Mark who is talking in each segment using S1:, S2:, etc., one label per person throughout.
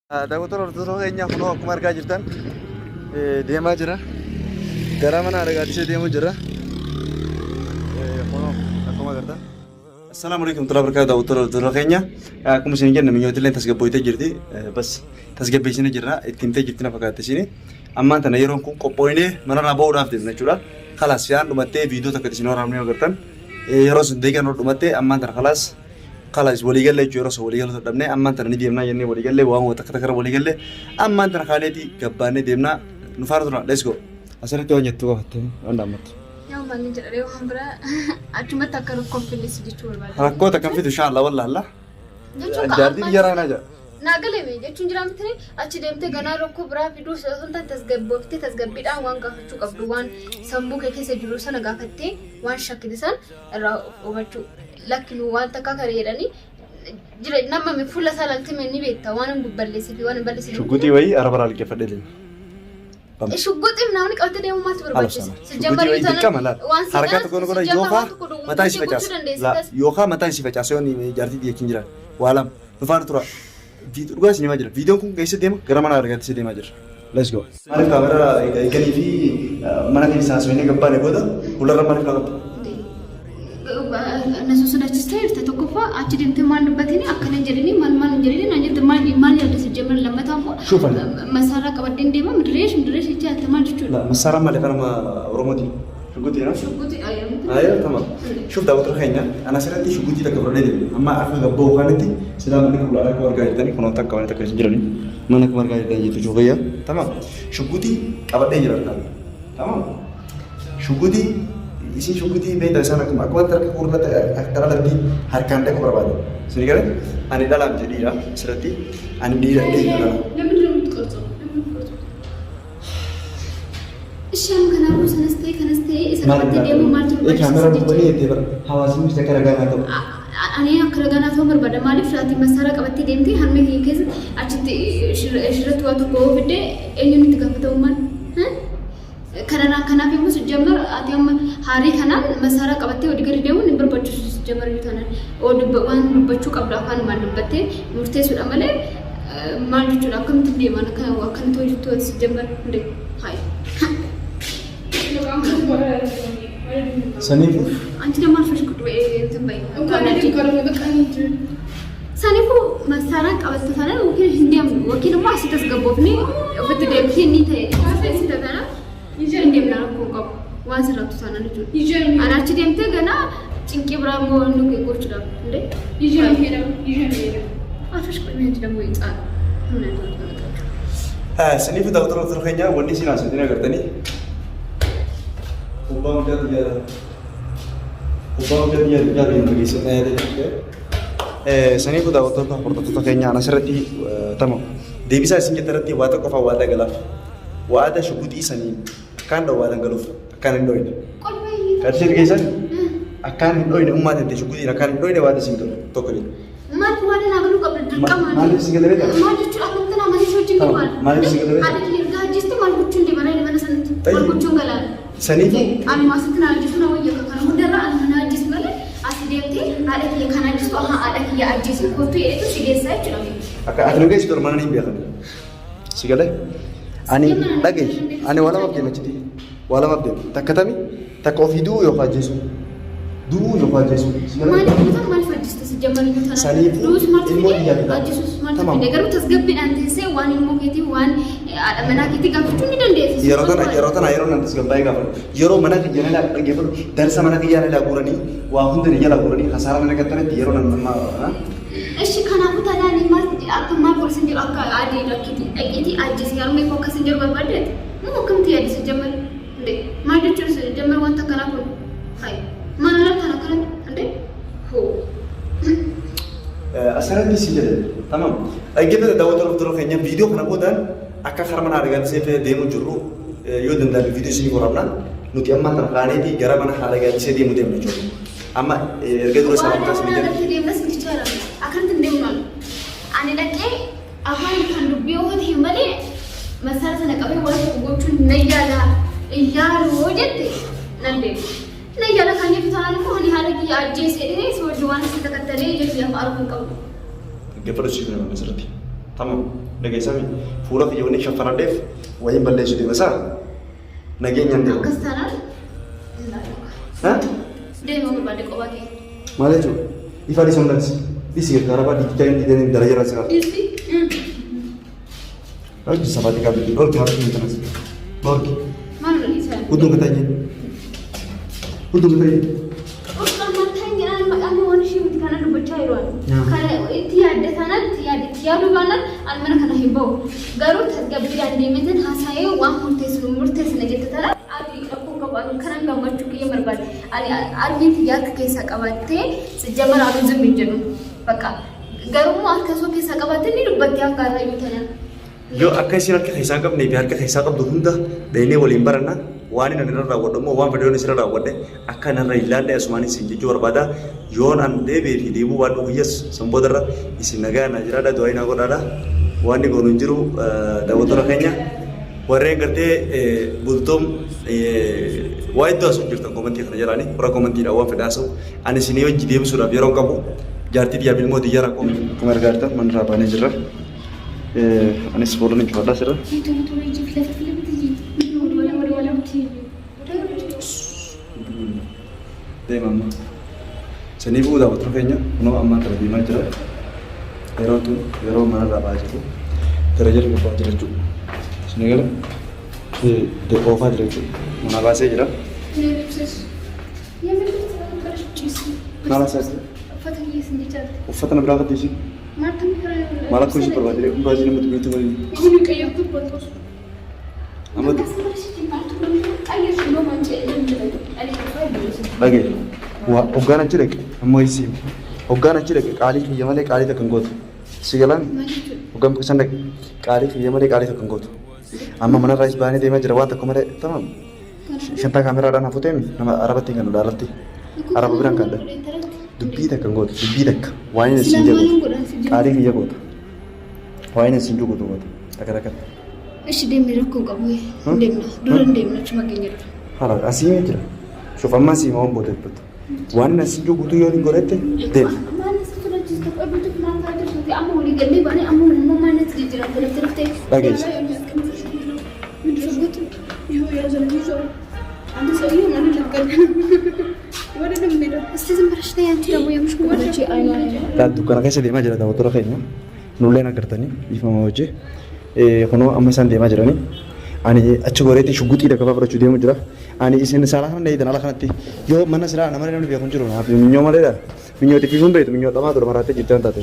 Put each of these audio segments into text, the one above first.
S1: Daawwattoota hordoftoota keenyaa kunoo akkuma argaa jirtan deemaa jira. Gara mana aragaattisee deemuu jira. Kunoo akkuma agartan. Assalaamu alaykum warahmatullahi wabarakatuh. Daawwattoota hordoftoota keenyaa akkuma isin jenna mi'ooti illee tasgabbooyitee jirti. Bas tasgabbeessinee jirra. Ittiin ta'e jirti na fakkaatti isin. Ammaan tana yeroon kun qophooyinee manarraa ba'uudhaaf deemna jechuudha. Kalaas yaan dhumattee viidiyoo takka isin waraabnee agartan. Yeroo sun deegan dhumattee ammaan tana kalaas. خلاص وليقال لي جورس وليقال له دمنا أما أنت ندي دمنا يعني وليقال لي وهو تكتكر وليقال لي أما أنت خالتي كباني دمنا نفارضنا let's go أصلا توه نتوه هتين أنا مت
S2: يوم ما نجرب يوم برا أجمع تكرر كونفيدنس ديتور بعد
S1: هكو تكمل إن شاء الله والله الله جاردي يرى ناجا
S2: ناقله مي جتون جرام تري أشي دمته غنا ركو برا فيدوس أصلا تسجبوفتي تسجبيد وان قافتشو قبلوان سامبو كيسة جلوسنا قافتي وان شكلسان را وبتشو لكن وان تكاكر يراني جرا نما مفولا سالنتي مني بيتا وانا ببلسي في وانا ببلسي
S1: شو قلتي وي أربعة على كيف أدلين
S2: شو قلت مناونك قلت لي ما تبربش
S1: سجمر يتانا حركات تكون كنا يوخا متى يسيفجاس لا يوخا متى يسيفجاس يوني جارتي دي كينجرا وعلم نفار ترى فيديو رجع سينما جرا فيديو كون كيسة ديما غرامنا رجع سينما جرا let's go أنا كاميرا كني في mana كني ساسويني كبارة بودا ولا رماني كلام
S2: نسوس نجستير تتوقفا أجدين تمان بتيني أكلن جريني man جريني نجد تمان يالده سجمر لما تامو
S1: شوف
S2: مسارة كبدين ديما مدريش إيجا تمان جتول
S1: لا مسارة ما لكنا ما روماتي شو قلتي أنا
S2: شو قلتي
S1: أيوة تمام شوف داوود الخينا أنا سرتي شو قلتي لك برادي أما أخذ قبوا خانتي سلام عليكم ولا عليكم ورجع تاني كنا نتاك كمان تكلم جراني ما نك ورجع تاني جتو جوغيا تمام شو قلتي أبدا جران تمام شو قلتي isi syukuti beda sana aku antar ke kurba antara lagi harkan dek berapa tu sini kan ani dalam jadi ya serati ani di dalam
S2: Isham kenapa senastai isapati dia membantu
S1: kamera begini itu ber hawas ini saya keragaman tu
S2: ani keragaman tu berbeda malif serati masalah kapati dia nanti hamil hingga aciti shirat waktu covid ini nanti kapata uman كنا في موسى جمر أتيام هاري كنا مسارة قبتي ودقري ديو نبر بتشوف جمر يثانا ودبوان بتشوف قبل أخوان ما نبتة مرتاح ولا ملء ما نجوا لكم تدي ما نكان وكان توجه جمر ده هاي
S1: سنيفو
S2: أنت لما فرش كتب تبين سنيفو مسارة قبتي ثانا وكيل هنديم وكيل ما أسيت أسقبوفني وبتدي كيني تاني أسيت ثانا عندي من الكوكب وازرة تسانا نجول أنا أشتري أنت كنا تينكي برامو نوكي كوشرا ليه يجري هنا أفش كل من جدا مويت
S1: سني في دكتور الخينيا وني سينا سنتين أقدرني وبام جد يا ينبغي سنة سني في دكتور الخينيا أنا سرتي تمام دي بيسا سنجي ترتي واتا كفا واتا غلا واتا شبوتي سني kan do walang galuf akan indoine kadang kesan akan indoine umat itu syukur ini akan indoine wada sing to kali
S2: mat wada na galu kabel derkam
S1: mal sing galere kan
S2: mal jual aku tuh nama sih syuting kamal
S1: mal sing galere
S2: ada kiri gaji itu mal bucun di mana sana mal bucun galan
S1: sani
S2: ani masuk tuh najis tuh nawa ya kan mudara ani najis mana asli dia ada kiri kan najis tuh ada kiri ajis itu itu sih dia saya cuma
S1: akan guys itu mana nih biarkan sigale ani lagi ani wala mabdi maceti wala mabdi takatami takofidu yo fajesu du yo fajesu
S2: mali kita mali fajesu sejamar itu
S1: sani
S2: terus mali
S1: dia
S2: fajesu mali negara tasgabi nanti saya wan ilmu kiti wan ada mana kiti kamu tuh nih dan deh
S1: yerotan ayeron nanti tasgabai kamu yero mana kijana lah lagi baru dari sama mana kijana lah gurani wahun dari jala gurani hasaran mereka tuh yeron nanti mana
S2: إيش كان أبو تلاني ما أكمل ما بقول سنجر أكا عادي لكتي أكيد أجلس يارو ما يفوق سنجر ببادة مو كم تيجي سجمر ده ما يجوز سجمر وانت كنا كل هاي ما نلا كنا كنا ده هو
S1: أسرع بسيجة تمام أجيب داود الفطور خينيا فيديو كنا بودان أكا خرمنا أرجع سيف ديمو جرو يودن ده الفيديو سيني كورابنا نوتي أما تركاني دي جرامنا أرجع سيف ديمو ديمو جرو أما أرجع دورة سلام كاسمية
S2: akan tendemmal ani lagi apa yang kan lebih awal himalaya masalah sana kami boleh buatun nayala wajib nanti nayala kan ni kita lalu hari hari ki aja sini so jualan kita kata ni jadi yang baru kau.
S1: Dia perlu sih memang masalah. Tamam. dhageessami fuula kiyyoonni shaffaradheef wayiin balleessu deema isaa nageenyaan deema.
S2: Akkas taanaan deema barbaade qophaa kee.
S1: Maal jechuudha? Ifa adii somnatti dhisi gargaara baadii diidanii dara jira sigaa.
S2: Dhisi.
S1: Hojii sabaati qabdi dhorki harki hin tanas dhorki.
S2: Maal dhiisaa?
S1: Hudduu gataa jee. Hudduu gataa jee. Kana dubbachaa yeroo kana itti yaadda sanatti yaadu baanaan almana kana hin bahu garuu tasgabbiidhaan deemeetiin haasa'ee waan murteessina jette tana ati rakkoo qabaatu kanan gammachuu kiyya barbaade argee xiyyaa akka keessaa qabattee sijjamara adu zimmi jedhu bakka garuu harka soo keessaa qabattee ni dubbattee akka arrayyuu tanan. Yoo akka isin harka keessaa qabnee fi harka keessaa qabdu hunda beeknee waliin baranna waan inni irra raawwadhu immoo waan fedhoon isirra raawwadhe akka narra ilaalle asumaanis isin jechuu barbaada yoon an deebee fi deebuu waan dhuguyyas sanboodarra isin nagaa na jiraadha du'aa naa godhaadha waan inni goonu hin jiru daawwattoota keenya warreen gartee bultoom waa iddoo asuuf jirtan koomantii kana jiraani warra koomantiidha waan fedhaa asuu ani isinii hojii deebisuudhaaf yeroo qabu jaartii xiyyaa bilmoo xiyyaa rakkoo akkuma argaartan manirraa baanee jirra anis fuudhan hin cufadhaa sirra. Deema amma. Saniifuu daawwattoota keenya kunoo ammaa kana deemaa jira. Yeroo manarraa ba'aa jiru. Gara jala gubbaa jira jechuudha. Isin gala oofaa jira jechuudha. Mana baasee jira. Maal asaasti? Uffata na biraa qabdiisi? Maal akka hojii barbaadee baasii namatti beektu malee? Dhagee hoggaan achi dhaqe ammoo isii hoggaan achi dhaqe qaalii kiyya malee qaalii takka hin gootu si galaan hoggaan biqisan dhaqe qaalii kiyya malee qaalii takka hin gootu amma manarraa is baanee deemaa jira waan tokko malee tamam shantaa kaameraadhaan hafuuteemi nama arabatti kan dhaalatti araba biraan kan dubbii takka hin gootu dubbii takka waan inni siin jedhu qaalii kiyya goota waan inni siin jugutu goota takka takka.
S2: Ishi deemnee rakkoo qabu deemna dura deemna achuma keenya dura.
S1: Hala asii jira. Shuf amma asii ma wamboota dubbatu. Waan asii jugutu yoo hin godhette deemna.
S2: Maal asii tura jirtu qabutu naan taate jirti amma walii gallee baanee amma immoo maal natti jijjiiran teleftee dhuftee.
S1: Dhageessa.
S2: Yoo yaa zalmi zoo. Andi sayyoo maal lakkan. Wada dambe dha. Isti zimbarashte yanti dabu yamshu wadachi ayna.
S1: Daaddu kana keessa deemaa jira daawwattoota keenya. Nulleen agartanii ifama hojii. Kunoo amma isaan deemaa jiranii ani achi goreetti shugguxii dhaqabaa fudhachuu deemu jira ani isin saalaa kana dheeyitan ala kanatti yoo mana silaa nama namni beeku hin jiru naaf minyoo maleedha minyoo xiqqisuun beektu minyoo dhamaa ture maraattee jirtee waan taate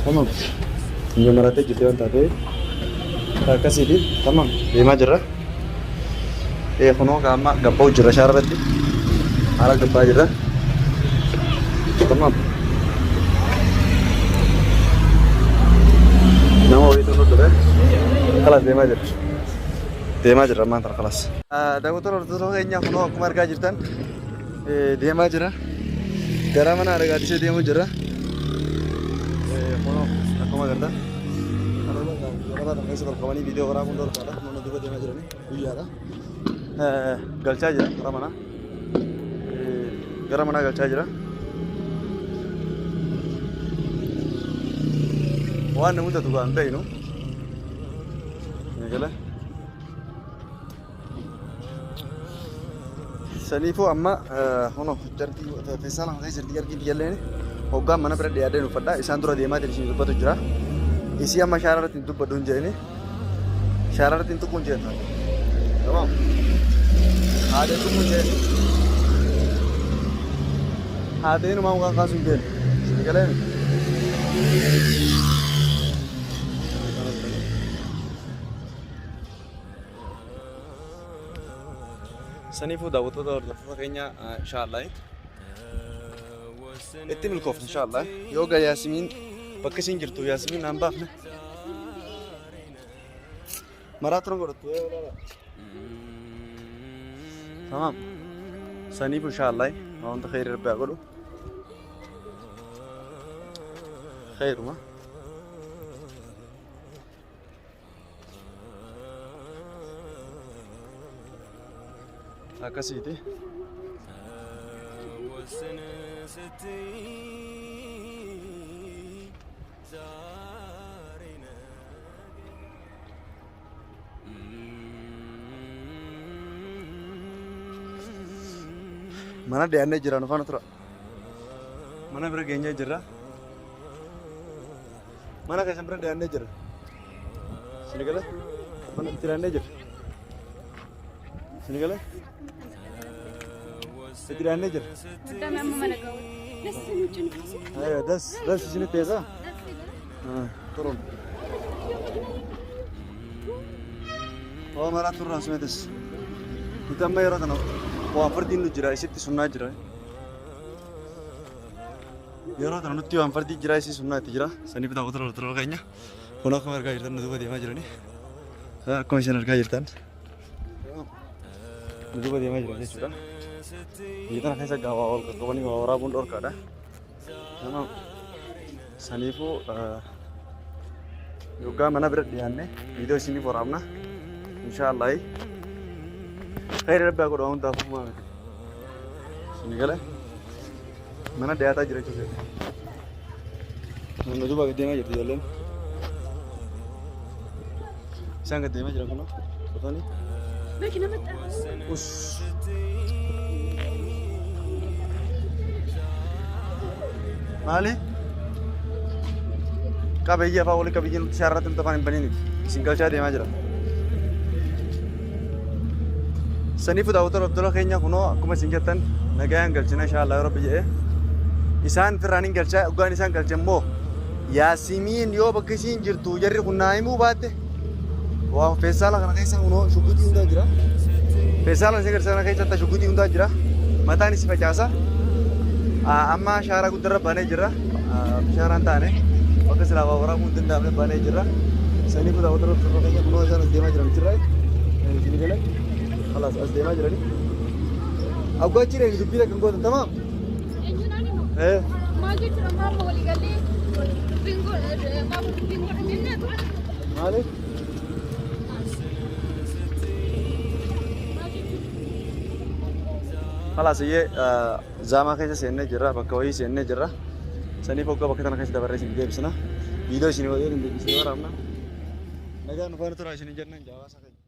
S1: tamam minyoo maraattee jirtee waan taate akkasiiti tamam deemaa jirra kunoo amma gabbaa hojjirra shaararratti haala gabbaa jirra tamam. Nama wayii tunu dure kalas deemaa jira ammaan tana kalas. Daawwattoota hordoftoota keenyaa kunoo akkuma argaa jirtan deemaa jira gara mana argaatisee deemuu jira kunoo akkuma agartan warra keessa tolfamanii viidiyoo karaa hunda olkaadha mana duuba deemaa jiranii guyyaadha galchaa jira gara manaa galchaa jira. Waan namni mudatu kan beeknu eegala saniifuu amma kunoo jartii teessaa lama ta'e jartii arginu jalleen hoggaan mana bira dhiyaatee uffadha isaan dura deemaa jiru isin dubbatu jira isii amma shaararratti hin dubbadhu hin jedhini shaararratti hin tuquu hin jedhan tamam haadha tuquu hin jedhani haadha inumaa mukaan kaasuu hin jedhani eegaleen. Saniifuu daawwattoota hordoftoota keenya inshaallah itti milkoofne inshaallah yoo gaa Yaasimiin bakka isiin jirtu Yaasimiin naan baafne maraa turan godhattu tamam saniifuu inshaallah wanta khayri rabbi haa godhu khayruma. Akkasiiti. Mana dhiyaannee jira nu faana tura. Mana bira geenyee jirra. Mana keessan bira dhiyaannee jirra. Sini galee mana itti dhiyaannee jirra. Sini galee itti dhiyaannee jirra.
S2: Uddame amma mana gahu.
S1: Das isini teessa. Turun. Oo mara turra asmeetis. Nuti amma yeroo kana waa fardiin nu jira isitti sunnaa jira. Yeroo kana nuti waan fardii jira isi sunnaa itti jira. Sanii bitaa kutura keenya. Kun akkuma argaa jirtan nu duuba deemaa jirani. Akkuma isin argaa jirtan. Nu duuba deemaa jiran jechuudha. Biyya kana keessa gaawaa ol qaqqabanii waa waraabuun dhorkaadha. Nama saniifuu yookaan mana bira dhiyaanne viidiyoo isiniif waraabna. Inshaallah. Khayri rabbi aku doang tahu mana. Sini kale. Mana dia atas jerak juga. Mana tu bagai dia macam tu jalan. Sangat dia macam mana? Betul ni?
S2: Baik nama tak?
S1: Us. Mali? Kabe apa boleh kabe jenis syarat untuk panen panen ini? Single cah dia macam. Sanifu daawwattoota Abdullah keenya kunoo akkuma isin jettan nagayaan galchina inshaallah rabbi jedhee isaan firraan hin galchaa dhugaan isaan galchan immoo Yaasimiin yoo bakka isiin jirtu jarri kun naa himuu baatte waa feessaala kana keessa kunoo shuggutii hundaa jira feessaala isin galchan kana keessatti shuggutii hundaa jira mataan isi facaasa amma shaaraa guddarra baanee jirra shaaraan taane bakka silaa waa waraabuu hin danda'amne baanee jirra sanifu daawwattoota Abdullah keenya kunoo isaan as deemaa jiran jirra isin galee خلاص أصدق ما جراني أبغى تشيله يدبي لك نقول تمام إيه
S2: ما جيت رمضان ولي قال لي بنقول ما بنقول منك
S1: مالي خلاص هي زمان كذا سنة جرا بكوي سنة جرا سني فوق بكتنا كذا دبر رئيس بيجي بسنا فيديو سني ودي سني ورامنا نجا نفر ترى سني جرنا جاوا سكت